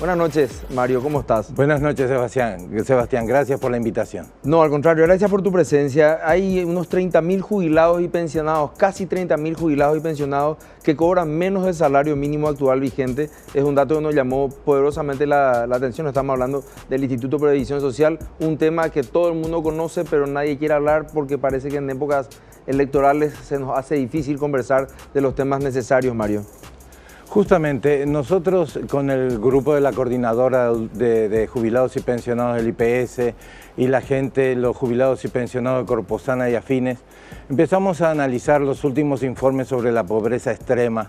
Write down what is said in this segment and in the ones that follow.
Buenas noches, Mario, ¿cómo estás? Buenas noches, Sebastián, gracias por la invitación. No, al contrario, gracias por tu presencia. Hay unos 30.000 jubilados y pensionados, casi 30.000 jubilados y pensionados que cobran menos del salario mínimo actual vigente. Es un dato que nos llamó poderosamente la atención. Estamos hablando del Instituto de Previsión Social, un tema que todo el mundo conoce, pero nadie quiere hablar porque parece que en épocas electorales se nos hace difícil conversar de los temas necesarios, Mario. Justamente, nosotros con el grupo de la coordinadora de jubilados y pensionados del IPS y la gente, los jubilados y pensionados de Corposana y afines, empezamos a analizar los últimos informes sobre la pobreza extrema.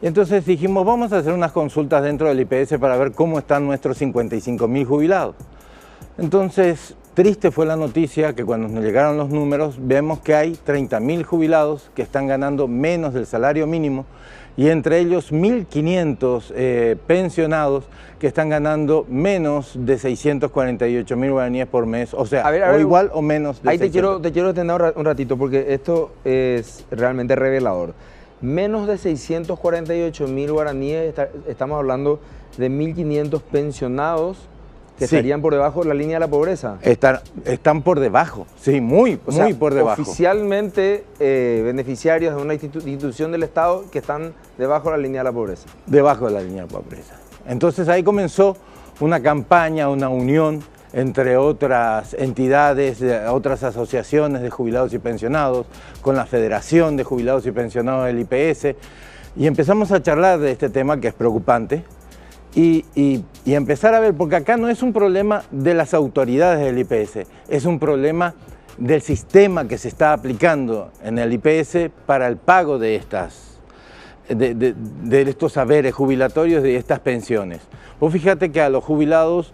Y entonces dijimos, vamos a hacer unas consultas dentro del IPS para ver cómo están nuestros 55.000 jubilados. Entonces, triste fue la noticia que cuando nos llegaron los números, vemos que hay 30.000 jubilados que están ganando menos del salario mínimo y entre ellos 1.500 pensionados que están ganando menos de 648.000 guaraníes por mes, o sea, o igual o menos de ahí 600. te quiero detener un ratito porque esto es realmente revelador. Menos de 648.000 guaraníes, estamos hablando de 1.500 pensionados que estarían por debajo de la línea de la pobreza. Están por debajo, sí, muy por debajo. Oficialmente beneficiarios de una institución del Estado que están debajo de la línea de la pobreza. Debajo de la línea de la pobreza. Entonces ahí comenzó una campaña, una unión entre otras entidades, otras asociaciones de jubilados y pensionados, con la Federación de Jubilados y Pensionados del IPS, y empezamos a charlar de este tema que es preocupante, y empezar a ver, porque acá no es un problema de las autoridades del IPS, es un problema del sistema que se está aplicando en el IPS para el pago de estos saberes jubilatorios, de estas pensiones. Vos fíjate que a los jubilados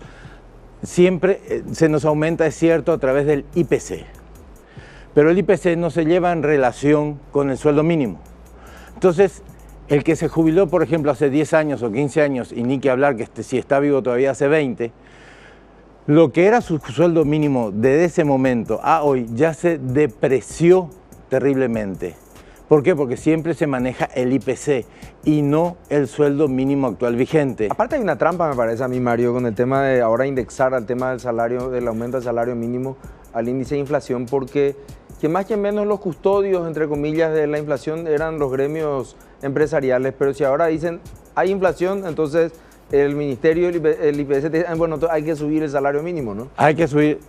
siempre se nos aumenta, es cierto, a través del IPC, pero el IPC no se lleva en relación con el sueldo mínimo. Entonces, el que se jubiló, por ejemplo, hace 10 años o 15 años, y ni que hablar que si está vivo todavía hace 20, lo que era su sueldo mínimo de ese momento a hoy ya se depreció terriblemente. ¿Por qué? Porque siempre se maneja el IPC y no el sueldo mínimo actual vigente. Aparte hay una trampa, me parece a mí, Mario, con el tema de ahora indexar al tema del salario, del aumento del salario mínimo al índice de inflación, porque que más que menos los custodios, entre comillas, de la inflación eran los gremios empresariales, pero si ahora dicen hay inflación, entonces el ministerio, el IPS, te dicen, bueno, hay que subir el salario mínimo, ¿no? Hay que subir,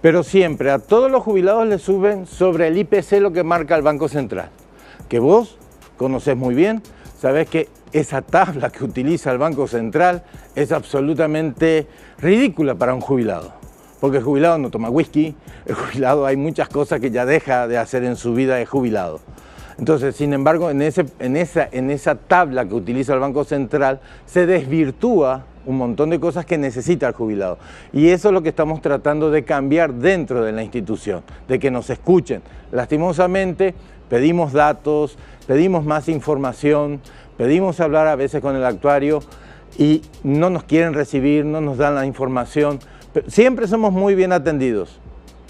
pero siempre a todos los jubilados les suben sobre el IPC lo que marca el Banco Central, que vos conocés muy bien, sabés que esa tabla que utiliza el Banco Central es absolutamente ridícula para un jubilado. Porque el jubilado no toma whisky, el jubilado hay muchas cosas que ya deja de hacer en su vida de jubilado. Entonces, sin embargo, en esa tabla que utiliza el Banco Central se desvirtúa un montón de cosas que necesita el jubilado. Y eso es lo que estamos tratando de cambiar dentro de la institución, de que nos escuchen. Lastimosamente, pedimos datos, pedimos más información, pedimos hablar a veces con el actuario y no nos quieren recibir, no nos dan la información. Siempre somos muy bien atendidos,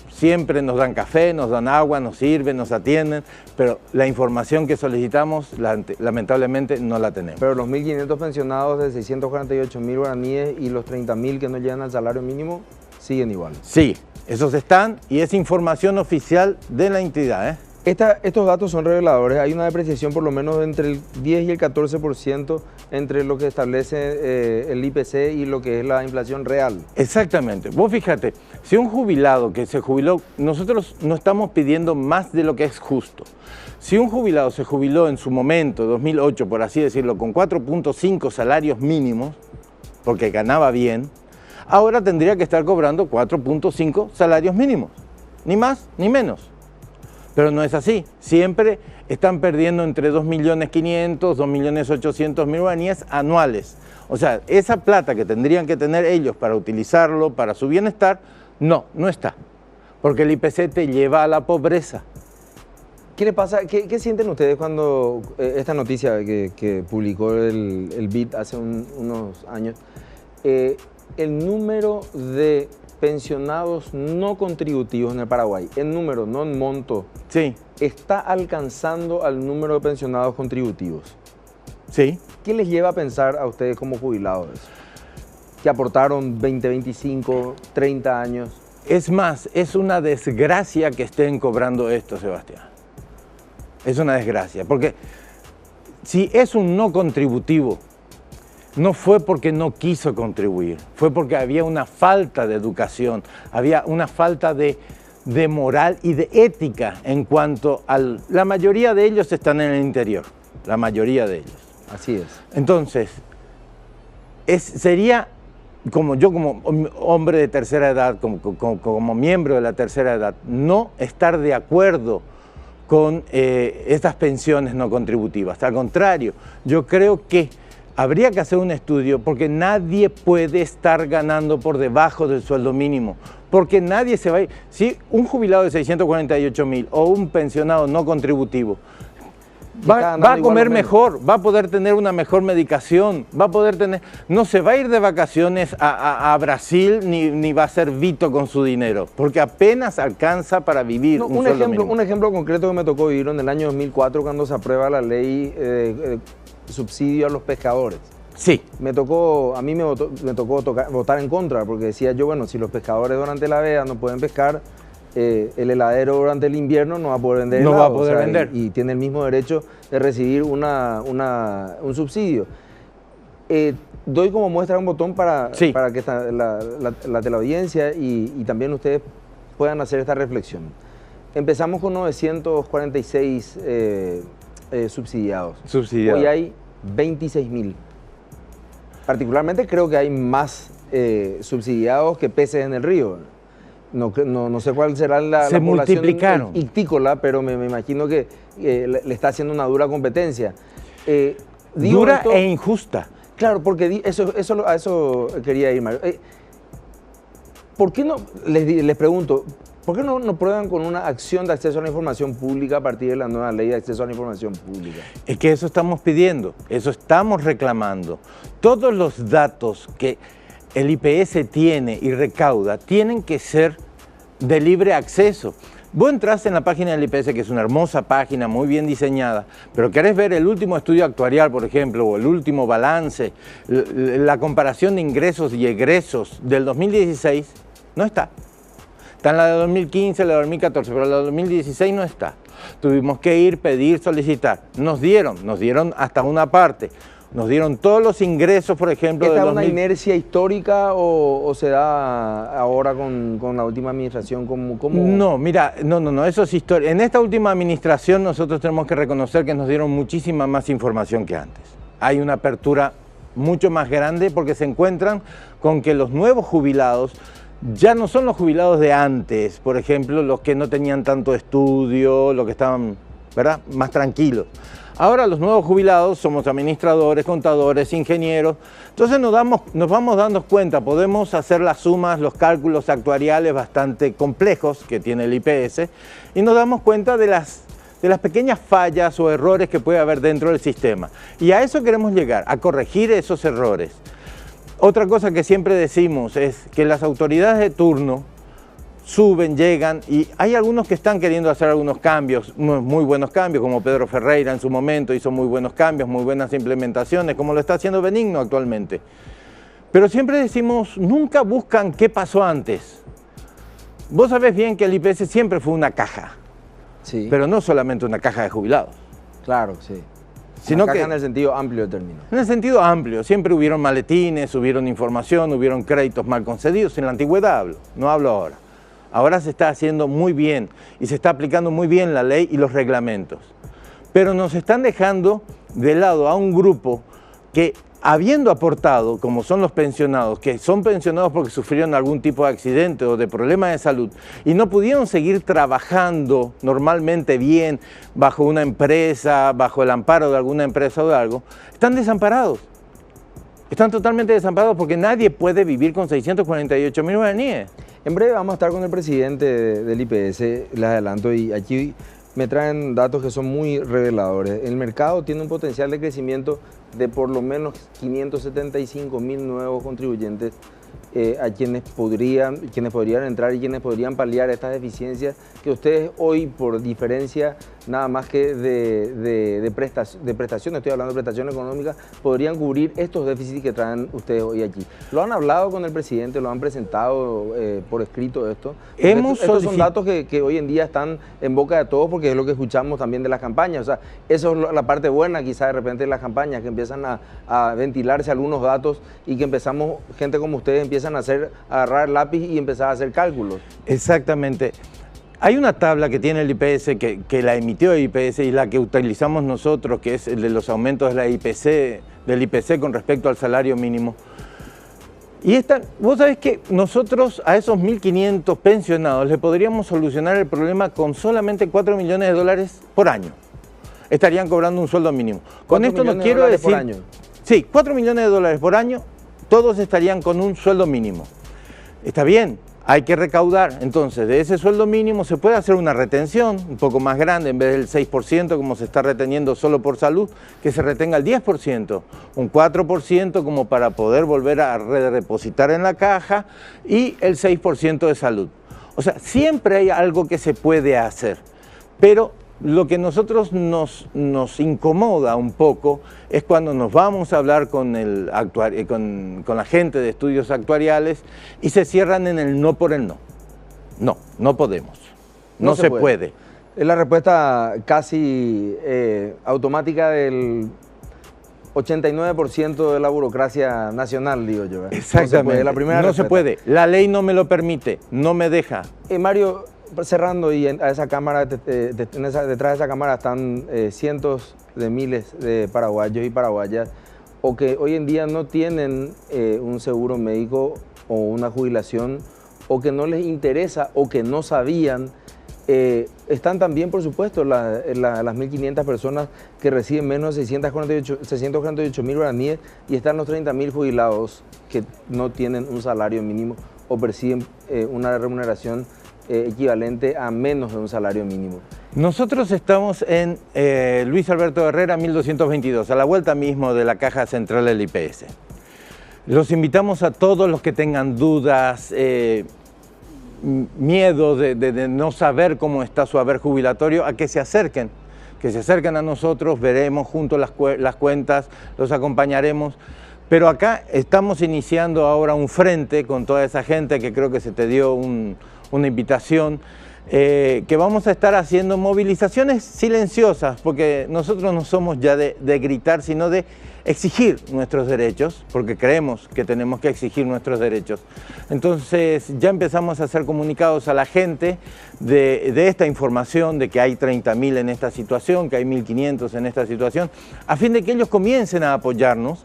siempre nos dan café, nos dan agua, nos sirven, nos atienden, pero la información que solicitamos lamentablemente no la tenemos. Pero los 1.500 pensionados de 648.000 guaraníes y los 30.000 que no llegan al salario mínimo siguen igual. Sí, esos están y es información oficial de la entidad, ¿eh? Estos datos son reveladores. Hay una depreciación por lo menos entre el 10 y el 14% entre lo que establece el IPC y lo que es la inflación real. Exactamente. Vos fíjate, si un jubilado que se jubiló, nosotros no estamos pidiendo más de lo que es justo. Si un jubilado se jubiló en su momento, 2008, por así decirlo, con 4.5 salarios mínimos, porque ganaba bien, ahora tendría que estar cobrando 4.5 salarios mínimos, ni más ni menos. Pero no es así, siempre están perdiendo entre 2.500.000, 2.800.000 guaraníes anuales. O sea, esa plata que tendrían que tener ellos para utilizarlo, para su bienestar, no está. Porque el IPC te lleva a la pobreza. ¿Qué le pasa? ¿Qué sienten ustedes cuando esta noticia que publicó el BID hace unos años, el número de pensionados no contributivos en el Paraguay, en número, no en monto, sí, está alcanzando al número de pensionados contributivos? Sí. ¿Qué les lleva a pensar a ustedes como jubilados eso? que aportaron 20, 25, 30 años. Es más, es una desgracia que estén cobrando esto, Sebastián. Es una desgracia, porque si es un no contributivo, no fue porque no quiso contribuir, fue porque había una falta de educación, había una falta de moral y de ética en cuanto a... La mayoría de ellos están en el interior, la mayoría de ellos. Así es. Entonces, sería... como hombre de tercera edad, como miembro de la tercera edad, no estar de acuerdo con estas pensiones no contributivas. Al contrario, yo creo que habría que hacer un estudio porque nadie puede estar ganando por debajo del sueldo mínimo, porque nadie se va a ir. Si un jubilado de 648.000 o un pensionado no contributivo va a comer mejor, va a poder tener una mejor medicación, va a poder tener... No se va a ir de vacaciones a Brasil ni va a ser Vito con su dinero, porque apenas alcanza para vivir un ejemplo concreto que me tocó vivir en el año 2004 cuando se aprueba la ley subsidio a los pescadores. Sí. A mí me tocó votar en contra, porque decía yo, bueno, si los pescadores durante la veda no pueden pescar, el heladero durante el invierno no va a poder vender helado, no va a poder vender. Y tiene el mismo derecho de recibir un subsidio. Doy como muestra un botón para que la teleaudiencia y también ustedes puedan hacer esta reflexión. Empezamos con 946 subsidiados. Hoy hay 26.000. Particularmente creo que hay más subsidiados que peces en el río. No sé cuál será la población ictícola, pero me imagino que le está haciendo una dura competencia. Dura e injusta. Claro, porque a eso quería ir, Mario. ¿Por qué no, les pregunto, por qué no prueban con una acción de acceso a la información pública a partir de la nueva ley de acceso a la información pública? Es que eso estamos pidiendo, eso estamos reclamando. Todos los datos que el IPS tiene y recauda tienen que ser de libre acceso. Vos entraste en la página del IPS, que es una hermosa página, muy bien diseñada, pero querés ver el último estudio actuarial, por ejemplo, o el último balance, la comparación de ingresos y egresos del 2016, no está. Está en la de 2015, la de 2014, pero la de 2016 no está. Tuvimos que ir, pedir, solicitar. Nos dieron hasta una parte. Nos dieron todos los ingresos, por ejemplo... ¿Esta es una inercia histórica o se da ahora con la última administración? ¿Cómo? No, mira, no, eso es historia. En esta última administración nosotros tenemos que reconocer que nos dieron muchísima más información que antes. Hay una apertura mucho más grande porque se encuentran con que los nuevos jubilados ya no son los jubilados de antes, por ejemplo, los que no tenían tanto estudio, los que estaban, ¿verdad?, más tranquilos. Ahora los nuevos jubilados somos administradores, contadores, ingenieros, entonces nos vamos dando cuenta, podemos hacer las sumas, los cálculos actuariales bastante complejos que tiene el IPS y nos damos cuenta de las pequeñas fallas o errores que puede haber dentro del sistema. Y a eso queremos llegar, a corregir esos errores. Otra cosa que siempre decimos es que las autoridades de turno suben, llegan y hay algunos que están queriendo hacer algunos cambios, muy buenos cambios, como Pedro Ferreira en su momento hizo muy buenos cambios, muy buenas implementaciones, como lo está haciendo Benigno actualmente. Pero siempre decimos, nunca buscan qué pasó antes. Vos sabés bien que el IPS siempre fue una caja, sí, pero no solamente una caja de jubilados. Claro, sí. Sino caja que, en el sentido amplio del término. En el sentido amplio, siempre hubieron maletines, hubieron información, hubieron créditos mal concedidos, en la antigüedad hablo, no hablo ahora. Ahora se está haciendo muy bien y se está aplicando muy bien la ley y los reglamentos. Pero nos están dejando de lado a un grupo que, habiendo aportado, como son los pensionados, que son pensionados porque sufrieron algún tipo de accidente o de problema de salud y no pudieron seguir trabajando normalmente bien bajo una empresa, bajo el amparo de alguna empresa o de algo, están desamparados. Están totalmente desamparados porque nadie puede vivir con 648.000 guaraníes. En breve vamos a estar con el presidente del IPS, les adelanto, y aquí me traen datos que son muy reveladores. El mercado tiene un potencial de crecimiento de por lo menos 575.000 nuevos contribuyentes a quienes podrían entrar y quienes podrían paliar estas deficiencias que ustedes hoy, por diferencia nada más que de prestaciones, estoy hablando de prestaciones económicas, podrían cubrir estos déficits que traen ustedes hoy aquí? ¿Lo han hablado con el presidente? ¿Lo han presentado por escrito esto? Estos son datos que hoy en día están en boca de todos porque es lo que escuchamos también de las campañas. O sea, eso es la parte buena quizá de repente de las campañas, que empiezan a ventilarse algunos datos y que empezamos, gente como ustedes empiezan a agarrar el lápiz y empezar a hacer cálculos. Exactamente. Hay una tabla que tiene el IPS, que la emitió el IPS y la que utilizamos nosotros, que es el de los aumentos de la del IPC con respecto al salario mínimo. Y vos sabés que nosotros a esos 1.500 pensionados le podríamos solucionar el problema con solamente 4 millones de dólares por año. Estarían cobrando un sueldo mínimo. Con esto no quiero decir... por año. Sí, 4 millones de dólares por año, todos estarían con un sueldo mínimo. Está bien, hay que recaudar. Entonces, de ese sueldo mínimo se puede hacer una retención un poco más grande, en vez del 6% como se está reteniendo solo por salud, que se retenga el 10%, un 4% como para poder volver a redepositar en la caja y el 6% de salud. O sea, siempre hay algo que se puede hacer, pero lo que nosotros nos incomoda un poco es cuando nos vamos a hablar con la gente de estudios actuariales y se cierran en el no por el no. No, no podemos. No se puede. Es la respuesta casi automática del 89% de la burocracia nacional, digo yo. Exactamente. No se puede. La ley no me lo permite, no me deja. Mario, cerrando, y a esa cámara, detrás de esa cámara están cientos de miles de paraguayos y paraguayas o que hoy en día no tienen un seguro médico o una jubilación, o que no les interesa o que no sabían. Están también, por supuesto, las 1.500 personas que reciben menos de 648.000 guaraníes, y están los 30.000 jubilados que no tienen un salario mínimo o perciben una remuneración equivalente a menos de un salario mínimo. Nosotros estamos en Luis Alberto Herrera 1222, a la vuelta mismo de la caja central del IPS. Los invitamos a todos los que tengan dudas, miedo de no saber cómo está su haber jubilatorio, a que se acerquen a nosotros, veremos juntos las cuentas, los acompañaremos. Pero acá estamos iniciando ahora un frente con toda esa gente que creo que se te dio una invitación, que vamos a estar haciendo movilizaciones silenciosas, porque nosotros no somos ya de gritar, sino de exigir nuestros derechos, porque creemos que tenemos que exigir nuestros derechos. Entonces ya empezamos a hacer comunicados a la gente de esta información, de que hay 30.000 en esta situación, que hay 1.500 en esta situación, a fin de que ellos comiencen a apoyarnos,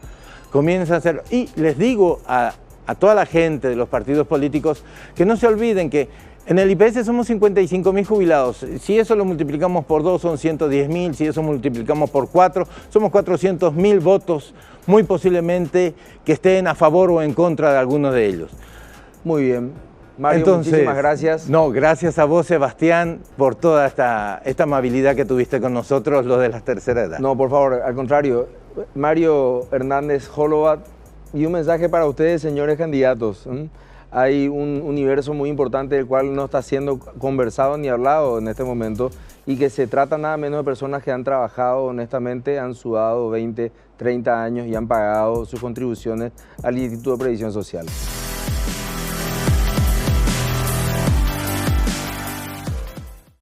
comiencen a hacer. Y les digo a toda la gente de los partidos políticos que no se olviden que en el IPS somos 55.000 jubilados. Si eso lo multiplicamos por 2 son 110.000, si eso multiplicamos por 4 somos 400.000 votos, muy posiblemente que estén a favor o en contra de algunos de ellos. Muy bien. Mario, entonces, muchísimas gracias. No, gracias a vos, Sebastián, por toda esta amabilidad que tuviste con nosotros, los de la tercera edad. No, por favor, al contrario. Mario Hernández Jolovat, y un mensaje para ustedes, señores candidatos. Hay un universo muy importante del cual no está siendo conversado ni hablado en este momento, y que se trata nada menos de personas que han trabajado honestamente, han sudado 20, 30 años y han pagado sus contribuciones al Instituto de Previsión Social.